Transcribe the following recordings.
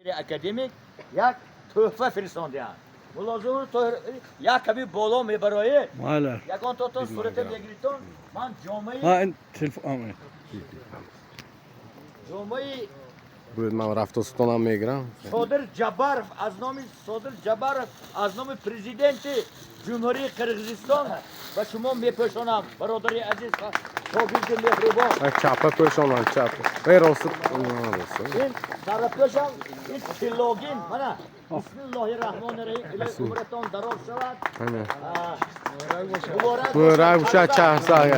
اکادمیک یک تحفه فرستاندن ملازم تو یک کمی بالا میبرای مالا یکان تو صورت بگیریتون من ها جامعه این تلفن بود من رفت و ستونم میگیرم صادر جبارов از نام صادر جبارов از نام پرزیدنت جمهوری قرقیزستان و شما میپوشانم برادری عزیز و شاگرد مهربان چپه پوشانم چپه وی راست این طرفشم این تلاگین منه بسم الله الرحمن الرحیم الهی عمرتان دراز شود مبارک بوشه چه ساگه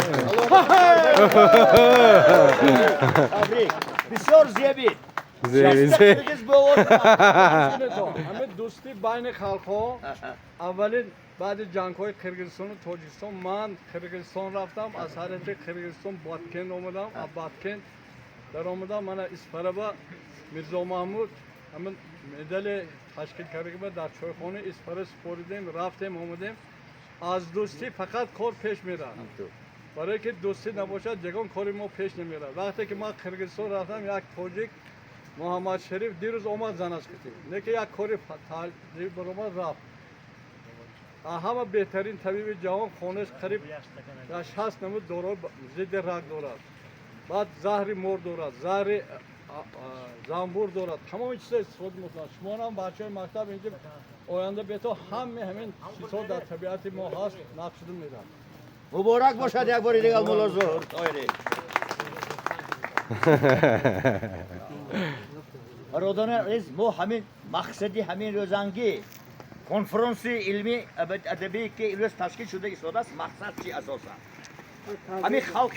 تبریک بسیار زیبی زیبی همه دوستی بین خلق‌ها اولین بعد جنگ‌های قرقیزستان و تاجیکستان من قرقیزستان رفتم از حالت قرقیزستان باتکن اومدم از باتکن در اومدم من اسپرابا میرزا محمود همین مدل تشکیل کردیم در چایخانه اسپرا سپردیم رفتیم اومدیم از دوستی فقط کار پیش میره برای که دوستی نباشد جگان کاری ما پیش نمیره وقتی که ما قرقیزستان رفتم یک تاجیک محمد شریف دیروز اومد زنسکتی نه که یک کاری تعلیل برآمد رفت همه بهترین طبیب جهان خونش قریب 60 نمود دارو ضد رگ دارد بعد زهر مور دارد زهر زنبور دارد تمام چیزا استفاده میکنند شما هم بچه های مکتب اینجا آینده به تو همین چیزها در طبیعت ما هست نقش میدن مبارک باشد یک بار دیگه مولا ظهر طاهری برادران عزیز ما همین مقصدی همین روزانگی کنفرانس علمی ادبی که امروز تشکیل شده ایستاده است مقصد چی اساسا همین خلق